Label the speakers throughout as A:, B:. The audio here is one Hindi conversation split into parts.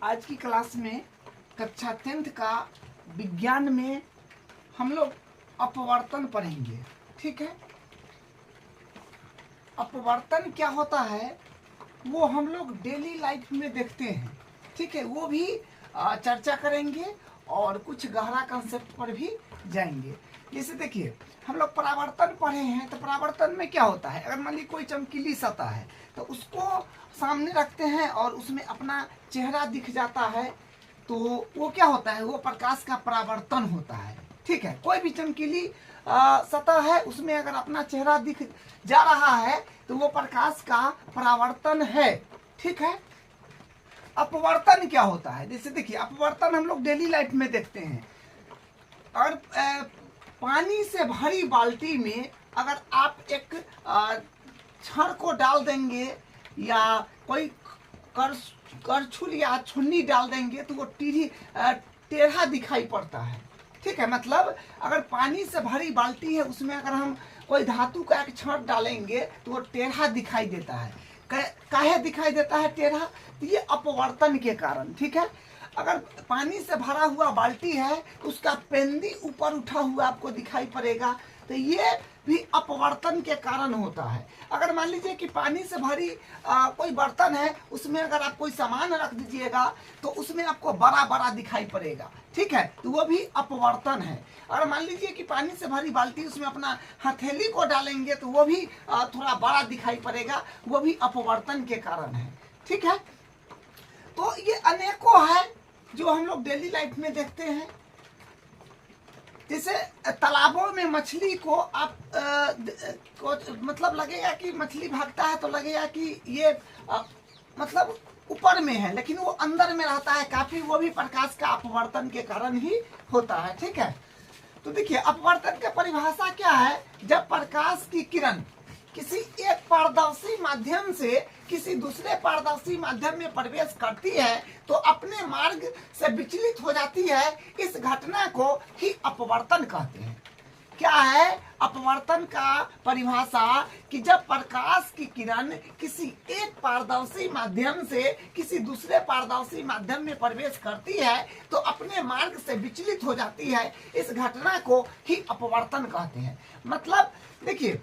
A: आज की क्लास में कक्षा 10th का विज्ञान में हम लोग अपवर्तन पढ़ेंगे। ठीक है, अपवर्तन क्या होता है वो हम लोग डेली लाइफ में देखते हैं। ठीक है, वो भी चर्चा करेंगे और कुछ गहरा कंसेप्ट पर भी जाएंगे। जैसे देखिए, हम लोग परावर्तन पढ़े हैं, तो परावर्तन में क्या होता है, अगर मान ली कोई चमकीली सतह है तो उसको सामने रखते हैं और उसमें अपना चेहरा दिख जाता है, तो वो क्या होता है, वो प्रकाश का परावर्तन होता है। ठीक है, कोई भी चमकीली सतह है, उसमें अगर अपना चेहरा दिख जा रहा है तो वो प्रकाश का परावर्तन है। ठीक है, अपवर्तन क्या होता है, जैसे देखिए अपवर्तन हम लोग डेली लाइफ में देखते हैं। और पानी से भरी बाल्टी में अगर आप एक छड़ को डाल देंगे या कोई करछुल या छुन्नी डाल देंगे तो वो टेढ़ा दिखाई पड़ता है। ठीक है, मतलब अगर पानी से भरी बाल्टी है, उसमें अगर हम कोई धातु का एक छड़ डालेंगे तो वो टेढ़ा दिखाई देता है। काहे दिखाई देता है टेढ़ा, तो ये अपवर्तन के कारण। ठीक है, अगर पानी से भरा हुआ बाल्टी है तो उसका पेंदी ऊपर उठा हुआ आपको दिखाई पड़ेगा, तो ये भी अपवर्तन के कारण होता है। अगर मान लीजिए कि पानी से भरी कोई बर्तन है, उसमें अगर आप कोई सामान रख दीजिएगा तो उसमें आपको बड़ा बड़ा दिखाई पड़ेगा। ठीक है, तो वो भी अपवर्तन है। अगर मान लीजिए कि पानी से भरी बाल्टी, उसमें अपना हथेली को डालेंगे तो वो भी थोड़ा बड़ा दिखाई पड़ेगा, वो भी अपवर्तन के कारण है। ठीक है, तो ये अनेकों है जो हम लोग डेली लाइफ में देखते हैं। जैसे तालाबों में मछली को आप मतलब लगेगा कि मछली भागता है तो लगेगा कि ये मतलब ऊपर में है, लेकिन वो अंदर में रहता है काफी, वो भी प्रकाश का अपवर्तन के कारण ही होता है। ठीक है, तो देखिए अपवर्तन की परिभाषा क्या है, जब प्रकाश की किरण किसी एक पारदर्शी माध्यम से किसी दूसरे पारदर्शी माध्यम में प्रवेश करती है तो अपने मार्ग से विचलित हो जाती है, इस घटना को ही अपवर्तन कहते हैं। क्या है अपवर्तन का परिभाषा, कि जब प्रकाश की किरण किसी एक पारदर्शी माध्यम से किसी दूसरे पारदर्शी माध्यम में प्रवेश करती है तो अपने मार्ग से विचलित हो जाती है, इस घटना को ही अपवर्तन कहते हैं। मतलब देखिए,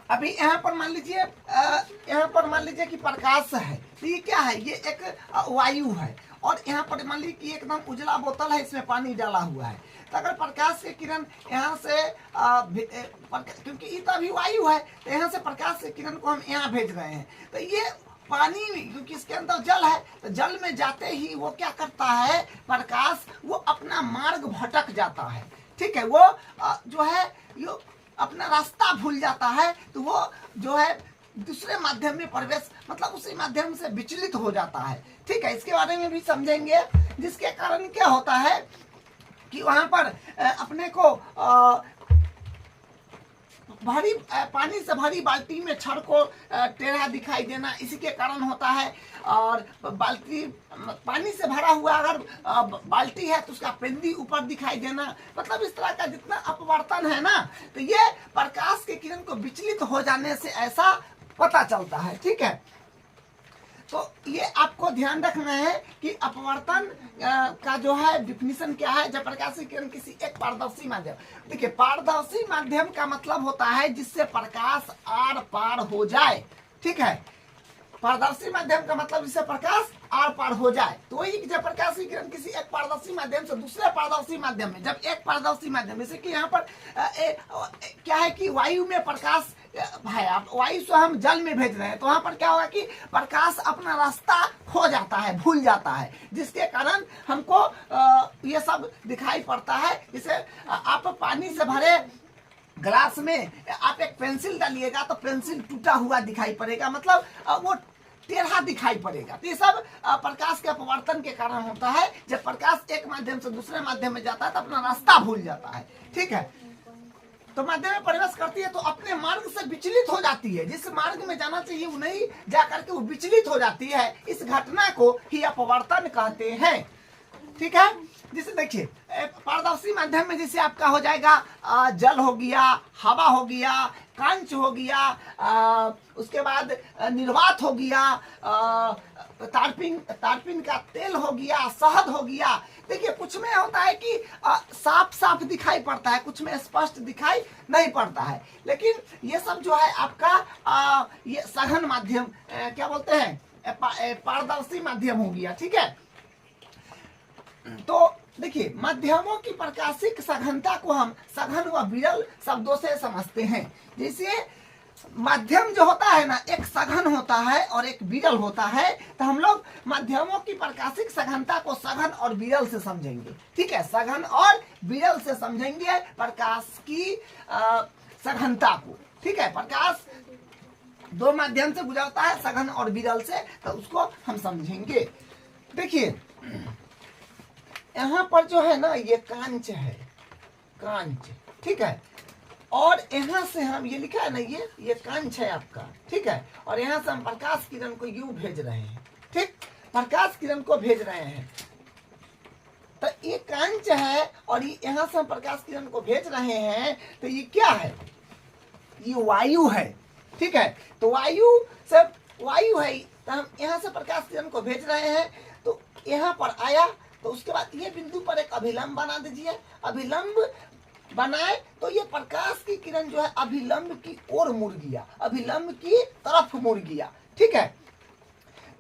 A: अभी यहाँ पर मान लीजिए कि प्रकाश है, तो ये क्या है, ये एक वायु है, और यहाँ पर मान लीजिए कि एकदम उजला बोतल है, इसमें पानी डाला हुआ है। तो अगर प्रकाश की किरण यहाँ से क्योंकि ये तो अभी वायु है, तो यहाँ से प्रकाश की किरण को हम यहाँ भेज रहे हैं, तो ये पानी में, क्योंकि इसके अंदर जल है, तो जल में जाते ही वो क्या करता है, प्रकाश वो अपना मार्ग भटक जाता है। ठीक है, वो जो है यो अपना रास्ता भूल जाता है, तो वो जो है दूसरे माध्यम में प्रवेश, मतलब उसी माध्यम से विचलित हो जाता है। ठीक है, इसके बारे में भी समझेंगे, जिसके कारण क्या होता है कि वहां पर अपने को भरी पानी से भरी बाल्टी में छड़ को टेढ़ा दिखाई देना, इसी के कारण होता है। और बाल्टी पानी से भरा हुआ अगर बाल्टी है तो उसका पेंदी ऊपर दिखाई देना, मतलब इस तरह का जितना अपवर्तन है ना, तो ये प्रकाश के किरण को विचलित हो जाने से ऐसा पता चलता है। ठीक है, तो ये आपको ध्यान रखना है कि अपवर्तन का जो है डिफिनीशन क्या है। जब प्रकाश की किरण किसी एक पारदर्शी माध्यम, देखिए पारदर्शी माध्यम का मतलब होता है जिससे प्रकाश आर पार हो जाए। ठीक है, पारदर्शी माध्यम का मतलब जिससे प्रकाश आर पार हो जाए, तो वही जब प्रकाश की किरण किसी एक पारदर्शी माध्यम से दूसरे पारदर्शी माध्यम में, जब एक पारदर्शी माध्यम, जैसे कि यहाँ पर क्या है कि वायु में प्रकाश है, आप वायु से हम जल में भेज रहे हैं, तो वहां पर क्या होगा कि प्रकाश अपना रास्ता खो जाता है, भूल जाता है, जिसके कारण हमको ये सब दिखाई पड़ता है। जैसे आप पानी से भरे ग्लास में आप एक पेंसिल डालिएगा तो पेंसिल टूटा हुआ दिखाई पड़ेगा, मतलब वो टेढ़ा दिखाई पड़ेगा। तो ये सब प्रकाश के अपवर्तन के कारण होता है। जब प्रकाश एक माध्यम से दूसरे माध्यम में जाता है तो अपना रास्ता भूल जाता है। ठीक है, तो माध्यम में प्रवेश करती है तो अपने मार्ग से विचलित हो जाती है, जिस मार्ग में जाना चाहिए वो नहीं जा करके वो विचलित हो जाती है, इस घटना को ही अपवर्तन कहते हैं। ठीक है, जैसे देखिए पारदर्शी माध्यम में जैसे आपका हो जाएगा जल हो गया, हवा हो गया, कांच हो गया, उसके बाद निर्वात हो गया, तारपीन तारपीन का तेल हो गया, शहद हो गया। देखिए कुछ में होता है कि साफ साफ दिखाई पड़ता है, कुछ में स्पष्ट दिखाई नहीं पड़ता है, लेकिन ये सब जो है आपका ये सघन माध्यम क्या बोलते हैं, पारदर्शी माध्यम हो गया। ठीक है, तो देखिए माध्यमों की प्रकाशिक सघनता को हम सघन व विरल शब्दों से समझते हैं। जैसे माध्यम जो होता है ना, एक सघन होता है और एक विरल होता है, तो हम लोग माध्यमों की प्रकाशिक सघनता को सघन और विरल से समझेंगे। ठीक है, सघन और विरल से समझेंगे प्रकाश की सघनता को। ठीक है, प्रकाश दो माध्यम से गुजरता है, सघन और विरल से, तो उसको हम समझेंगे। देखिए यहाँ पर जो है ना, ये कांच है, कांच। ठीक है, और यहाँ से हम ये लिखा है ना, ये कांच है आपका। ठीक है, और यहाँ से हम प्रकाश किरण को यूं भेज रहे हैं। ठीक, प्रकाश किरण को भेज रहे हैं, तो ये कांच है और ये यहाँ से हम प्रकाश किरण को भेज रहे हैं, तो ये क्या है, ये वायु है। ठीक है, तो वायु है, तो हम यहाँ से प्रकाश किरण को भेज रहे हैं, तो यहाँ पर आया, तो उसके बाद ये बिंदु पर एक अभिलंब बना दीजिए। अभिलंब बनाए तो ये प्रकाश की किरण जो है अभिलंब की ओर मुड़ गया, अभिलंब की तरफ मुड़ गया। ठीक है,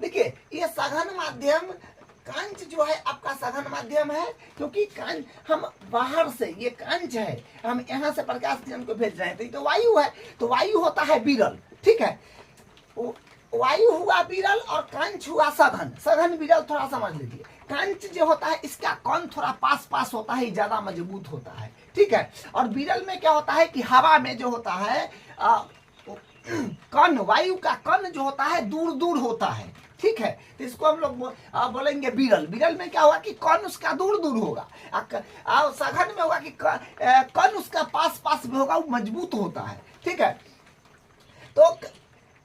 A: देखिए ये सघन माध्यम कांच जो है आपका सघन माध्यम है, क्योंकि कांच हम बाहर से, ये कांच है, हम यहाँ से प्रकाश किरण को भेज रहे हैं, तो ये तो वायु है, तो वायु होता है विरल। ठीक है, वायु हुआ विरल और कांच हुआ सघन। सघन विरल थोड़ा समझ लीजिए। कांच जो होता है इसका कण थोड़ा पास पास होता है, ज्यादा मजबूत होता है। ठीक है, और विरल में क्या होता है कि हवा में जो होता है कण, वायु का कण जो होता है दूर दूर होता है। ठीक है, तो इसको हम लोग बोलेंगे विरल। विरल में क्या होगा कि कण उसका दूर दूर होगा, सघन में होगा कि कण उसका पास पास में होगा, वो मजबूत होता है। ठीक है, तो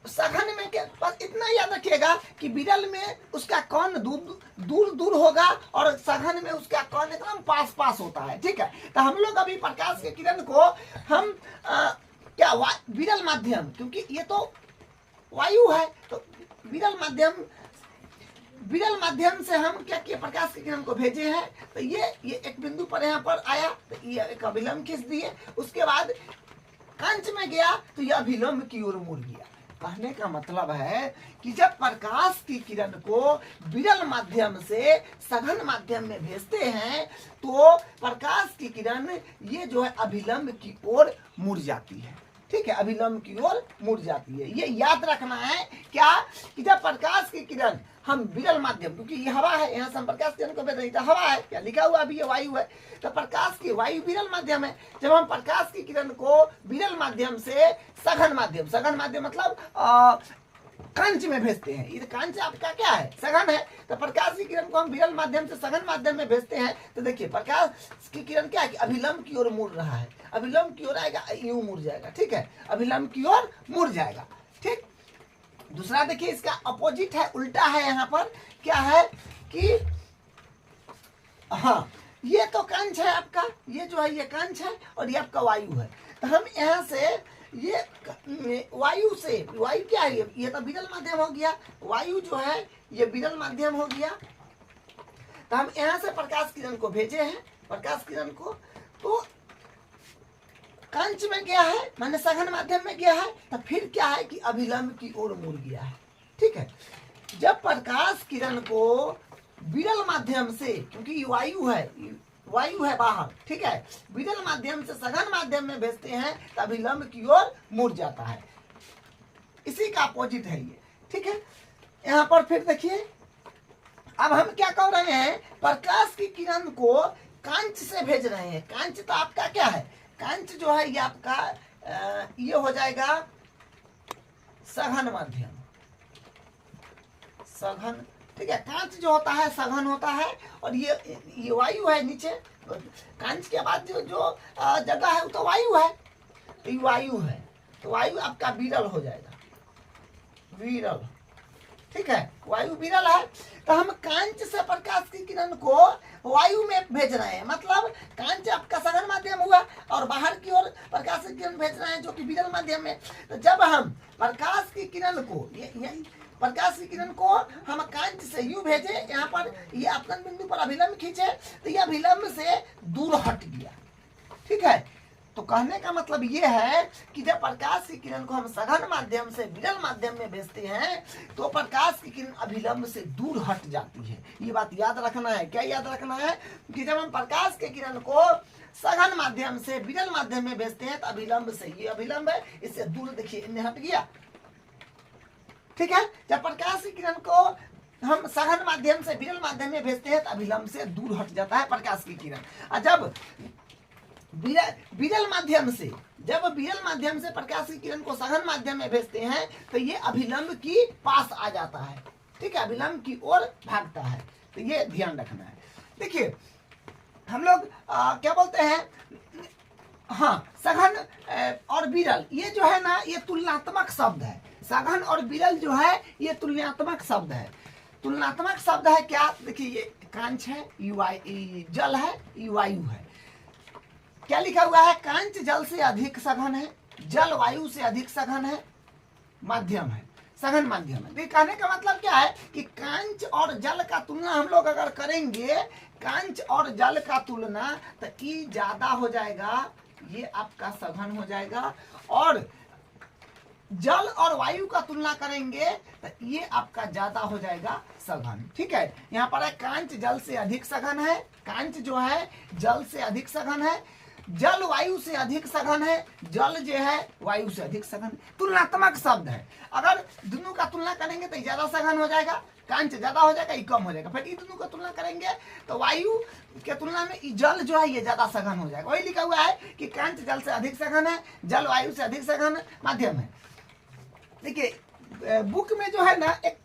A: सघन में क्या, बस इतना याद रखिएगा कि विरल में उसका कण दूर दूर होगा और सघन में उसका कण एकदम पास पास होता है। ठीक है, तो हम लोग अभी प्रकाश के किरण को हम क्या विरल माध्यम, क्योंकि ये तो वायु है, तो विरल माध्यम से हम क्या किए, प्रकाश के किरण को भेजे हैं। तो ये एक बिंदु पर यहाँ पर आया, तो ये एक अभिलंब खींच दिए, उसके बाद कांच में गया तो ये अभिलंब की ओर मुड़ गया। कहने का मतलब है कि जब प्रकाश की किरण को विरल माध्यम से सघन माध्यम में भेजते हैं, तो प्रकाश की किरण ये जो है अभिलंब की ओर मुड़ जाती है। ठीक है, अभिलंब की ओर मुड़ जाती है। ये याद रखना है क्या, कि जब प्रकाश की किरण हम विरल माध्यम, क्योंकि ये हवा है, यहाँ से हम प्रकाश किरण को भेज रहे हैं, हवा है, क्या लिखा हुआ अभी ये वायु है, तो प्रकाश की वायु विरल माध्यम है। जब हम प्रकाश की किरण को विरल माध्यम से सघन माध्यम मतलब कांच में भेजते हैं, ये कांच आपका क्या है, सघन है, तो प्रकाश की किरण को हम विरल माध्यम से सघन माध्यम में भेजते हैं, तो देखिए प्रकाश की किरण क्या है कि अभिलंब की ओर मुड़ रहा है, अभिलंब की ओर आएगा, यूं मुड़ जाएगा। ठीक है, अभिलंब की ओर मुड़ जाएगा। ठीक, दूसरा देखिए इसका अपोजिट है, उल्टा है। यहाँ पर क्या है कि हाँ, ये तो कांच है आपका, ये जो है ये कांच है और ये आपका वायु है, तो हम यहाँ से ये वायु से, वायु क्या है, ये तो विरल माध्यम हो गया, वायु जो है ये विरल माध्यम हो गया, तो हम यहाँ से प्रकाश किरण को भेजे हैं, प्रकाश किरण को, तो कांच में गया है, माने सघन माध्यम में गया है, तो फिर क्या है कि अभिलंब की ओर मुड़ गया है। ठीक है, जब प्रकाश किरण को विरल माध्यम से, क्योंकि वायु है बाहर, ठीक है, विरल माध्यम से सघन माध्यम में भेजते हैं, तो अभिलंब की ओर मुड़ जाता है। इसी का अपोजिट है ये। ठीक है, यहाँ पर फिर देखिए, अब हम क्या कर रहे हैं, प्रकाश की किरण को कांच से भेज रहे हैं। कांच तो आपका क्या है, कांच जो है ये आपका ये हो जाएगा सघन माध्यम, सघन। ठीक है, कांच जो होता है सघन होता है, और ये वायु है नीचे, कांच के बाद जो जगह है वो तो वायु है, तो ये वायु है, तो वायु आपका विरल हो जाएगा, विरल। ठीक है, वायु विरल है, तो हम कांच से प्रकाश की किरण को वायु में भेज रहे हैं, मतलब कांच आपका सघन माध्यम हुआ और बाहर की ओर प्रकाश की किरण भेज रहे हैं जो कि विरल माध्यम में। तो जब हम प्रकाश की किरण को प्रकाश की किरण को हम कांच से यूं भेजे, यहाँ पर ये अपतन बिंदु पर अभिलंब खींचे तो ये अभिलंब से दूर हट गया, ठीक है। तो कहने का मतलब ये है कि जब प्रकाश की किरण को हम सघन माध्यम से विरल माध्यम में भेजते हैं तो प्रकाश की किरण अभिलंब से दूर हट जाती है। ये बात याद रखना है। क्या याद रखना है? कि जब हम प्रकाश के किरण को सघन माध्यम से विरल माध्यम में भेजते हैं तो अभिलंब से, ये अभिलंब है, इससे दूर देखिए इन्हें हट गया, ठीक है। जब प्रकाश की किरण को हम सघन माध्यम से विरल माध्यम में भेजते हैं तो अभिलंब से दूर हट जाता है प्रकाश की किरण। और जब विरल माध्यम से, जब विरल माध्यम से प्रकाश की किरण को सघन माध्यम में भेजते हैं तो ये अभिलंब की पास आ जाता है, ठीक है, अभिलंब की ओर भागता है। तो ये ध्यान रखना है। देखिए हम लोग क्या बोलते हैं, हाँ, सघन और विरल ये जो है ना ये तुलनात्मक शब्द है। सघन और विरल जो है ये तुलनात्मक शब्द है। तुलनात्मक शब्द है क्या? देखिए ये कांच है, जल है, वायु है। क्या लिखा हुआ है? कांच जल से अधिक सघन है, जल वायु से अधिक सघन है, माध्यम है, सघन माध्यम है। तो कहने का मतलब क्या है कि कांच और जल का तुलना हम लोग अगर करेंगे, कांच और जल का तुलना, तो ई ज्यादा हो जाएगा, ये आपका सघन हो जाएगा। और जल और वायु का तुलना करेंगे तो ये आपका ज्यादा हो जाएगा सघन, ठीक है। यहाँ पर है कांच जल से अधिक सघन है, कांच जो है जल से अधिक सघन है, जल वायु से अधिक सघन है, जल जो है वायु से अधिक सघन। तुलनात्मक शब्द है। अगर दोनों का तुलना करेंगे तो ज्यादा सघन हो जाएगा, कांच ज्यादा हो जाएगा, ये कम हो जाएगा। फिर ये दोनों का तुलना करेंगे तो वायु के तुलना में जल जो है ये ज्यादा सघन हो जाएगा। वही लिखा हुआ है कि कांच जल से अधिक सघन है, जल वायु से अधिक सघन, माध्यम है। देखिए बुक में जो है ना एक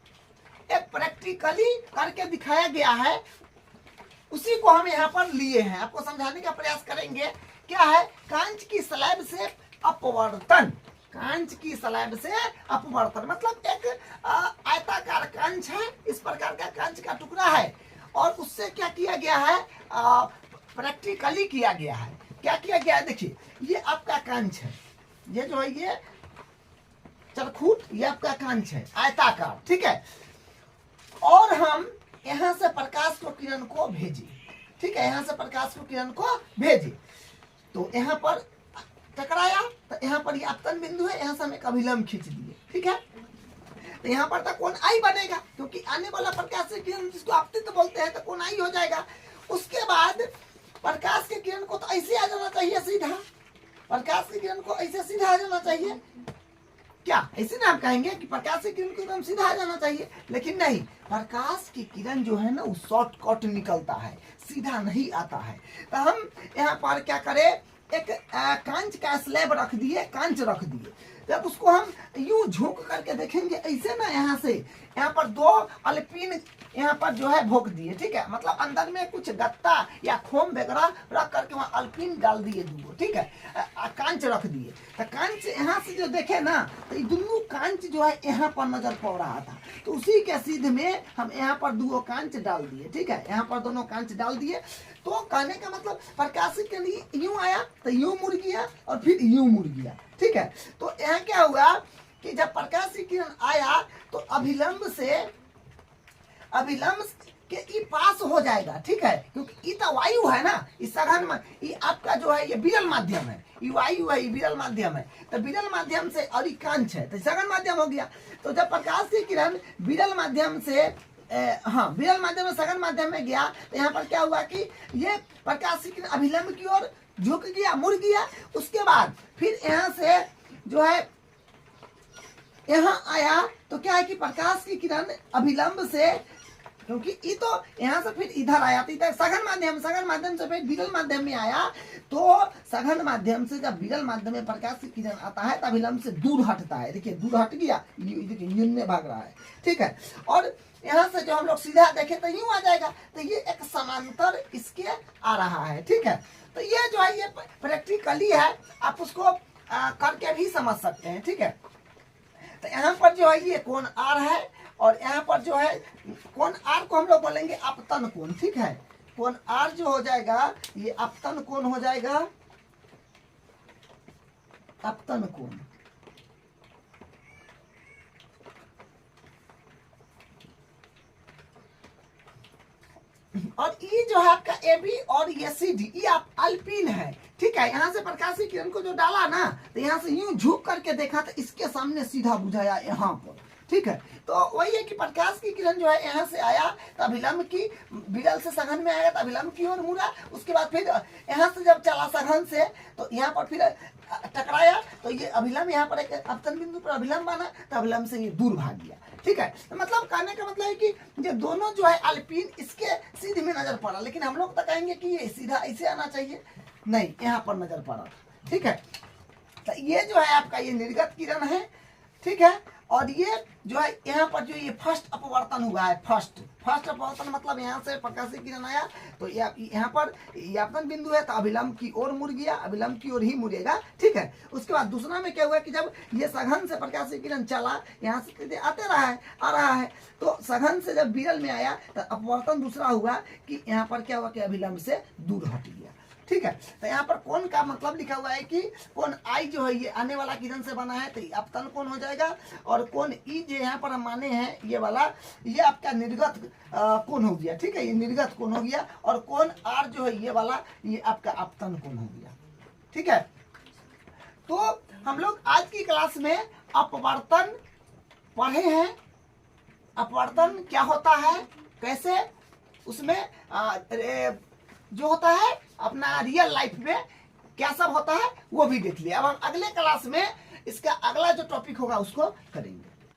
A: प्रैक्टिकली करके दिखाया गया है, उसी को हम यहाँ पर लिए हैं, आपको समझाने का प्रयास करेंगे। क्या है? कांच की स्लैब से अपवर्तन। कांच की स्लैब से अपवर्तन मतलब एक आयताकार कांच है, इस प्रकार का कांच का टुकड़ा है, और उससे क्या किया गया है? प्रैक्टिकली किया गया है। क्या किया गया है? देखिए ये आपका कांच है, ये जो है ये चरखूट, ये आपका कांच है आयताकार, ठीक है। और हम यहाँ से प्रकाश को किरण को भेजे, ठीक है, यहाँ से प्रकाश को किरण को भेजे तो यहाँ पर टकराया, तो यहाँ पर ये अपतन बिंदु है, यहाँ से हम एक अभिलंब खींच दिए, ठीक है। तो यहाँ पर तो कोण आई बनेगा, क्योंकि आने वाला प्रकाश की किरण जिसको आपतित बोलते हैं तो कोण आई हो जाएगा। उसके बाद प्रकाश की किरण को तो ऐसे आ जाना चाहिए सीधा, प्रकाश की किरण को ऐसे सीधा आ जाना चाहिए। क्या ऐसे ना आप कहेंगे कि प्रकाश की किरण को एकदम सीधा आ जाना चाहिए, लेकिन नहीं, प्रकाश की किरण जो है ना वो शॉर्टकट निकलता है, सीधा नहीं आता है। तो हम यहाँ पर क्या करें, एक कांच का स्लैब रख दिए, कांच रख दिए। जब उसको हम यूं झोंक करके देखेंगे ऐसे ना, यहाँ से यहाँ पर दो अल्पिन यहाँ पर जो है भोंक दिए, ठीक है, मतलब अंदर में कुछ गत्ता या खोम वगैरह रख करके वहाँ अल्पिन डाल दिए दो, ठीक है, कांच रख दिए। तो कांच यहाँ से जो देखे ना तो ये दोनों कांच जो है यहाँ पर नजर पड़ रहा था, तो उसी के सीध में हम यहाँ पर दो कांच डाल दिए, ठीक है, यहाँ पर दोनों कांच डाल दिए। तो कहने का मतलब प्रकाश के लिए यूं आया तो यूं मुड़ गया और फिर यूं मुड़ गया, ठीक है। तो यहाँ क्या हुआ कि जब प्रकाश की किरण आया तो अभिलंब के ई पास हो जाएगा, ठीक है, क्योंकि ई तो वायु है ना, इस सघन में ये आपका जो है ये विरल माध्यम है, ये वायु है, ये विरल माध्यम है। तो विरल माध्यम से और ये कांच है तो सघन माध्यम हो गया। तो जब प्रकाश की किरण विरल माध्यम से विरल माध्यम में सघन माध्यम में गया तो यहाँ पर क्या हुआ कि ये प्रकाश की किरण अभिलंब की ओर झुक गया, मुड़ गया। उसके बाद फिर यहाँ से जो है यहाँ आया तो क्या है कि प्रकाश की किरण अभिलंब से, क्योंकि ये तो यहाँ से फिर इधर आया था सघन माध्यम से फिर विरल माध्यम में आया। तो सघन माध्यम से जब विरल माध्यम में प्रकाश की किरण आता है तो अभिलंब से दूर हटता है। देखिए दूर हट गया, देखिए यूं में भाग रहा है, ठीक है। और यहाँ से जो हम लोग सीधा देखे तो यूं आ जाएगा, तो ये एक समांतर इसके आ रहा है, ठीक है। तो ये जो है ये प्रैक्टिकली है, आप उसको करके भी समझ सकते हैं, ठीक है। तो यहाँ पर जो है ये कोण आर है, और यहाँ पर जो है कोण आर को हम लोग बोलेंगे अपतन कोण, ठीक है। कोण आर जो हो जाएगा ये अपतन कोण हो जाएगा, अपतन कोण। और ये जो है आपका ए बी और ये सी डी, ये आप अल्पिन है, ठीक है। यहाँ से प्रकाशीय किरण को जो डाला ना, तो यहाँ से यूं झुक करके देखा तो इसके सामने सीधा बुझाया यहाँ पर, ठीक है। तो वही है कि प्रकाश की किरण जो है यहाँ से आया तो अभिलंब की विरल से सघन में आया तो अभिलंब की ओर मुड़ा, उसके बाद फिर यहाँ से जब चला सघन से तो यहाँ पर फिर टकराया तो ये अभिलंब यहाँ पर एक अपतन बिंदु पर अभिलंब बना तो अभिलंब से ये दूर भाग गया, ठीक है। तो मतलब कहने का मतलब है कि ये दोनों जो है अल्पिन इसके सीधे में नजर पड़ा, लेकिन हम लोग तो कहेंगे कि ये सीधा ऐसे आना चाहिए, नहीं यहाँ पर नजर पड़ा, ठीक है। तो ये जो है आपका ये निर्गत किरण है, ठीक है। और ये जो है यहाँ पर जो ये फर्स्ट अपवर्तन हुआ है, फर्स्ट अपवर्तन मतलब यहाँ से प्रकाशीय किरण आया तो यहाँ पर आपतन बिंदु है तो अभिलंब की ओर मुड़ गया, अभिलंब की ओर ही मुड़ेगा, ठीक है। उसके बाद दूसरा में क्या हुआ कि जब ये सघन से प्रकाशीय किरण चला, यहाँ से आते रहा है आ रहा है, तो सघन से जब विरल में आया तो अपवर्तन दूसरा हुआ कि यहाँ पर क्या हुआ कि अभिलंब से दूर हट गया, ठीक है। तो यहाँ पर कोण का मतलब लिखा हुआ है कि कोण आई जो है ये आने वाला किरण से बना है तो अपतन कोण हो जाएगा, और कोण ई जो यहाँ पर हम माने हैं ये वाला, ये आपका निर्गत कोण हो गया, ठीक है, ये निर्गत कोण हो गया। और कोण आर जो है ये वाला, ये आपका अपतन कोण हो गया, ठीक है। तो हम लोग आज की क्लास में अपवर्तन पढ़े हैं, अपवर्तन क्या होता है, कैसे उसमें जो होता है अपना रियल लाइफ में क्या सब होता है वो भी देख लिया। अब हम अगले क्लास में इसका अगला जो टॉपिक होगा उसको करेंगे।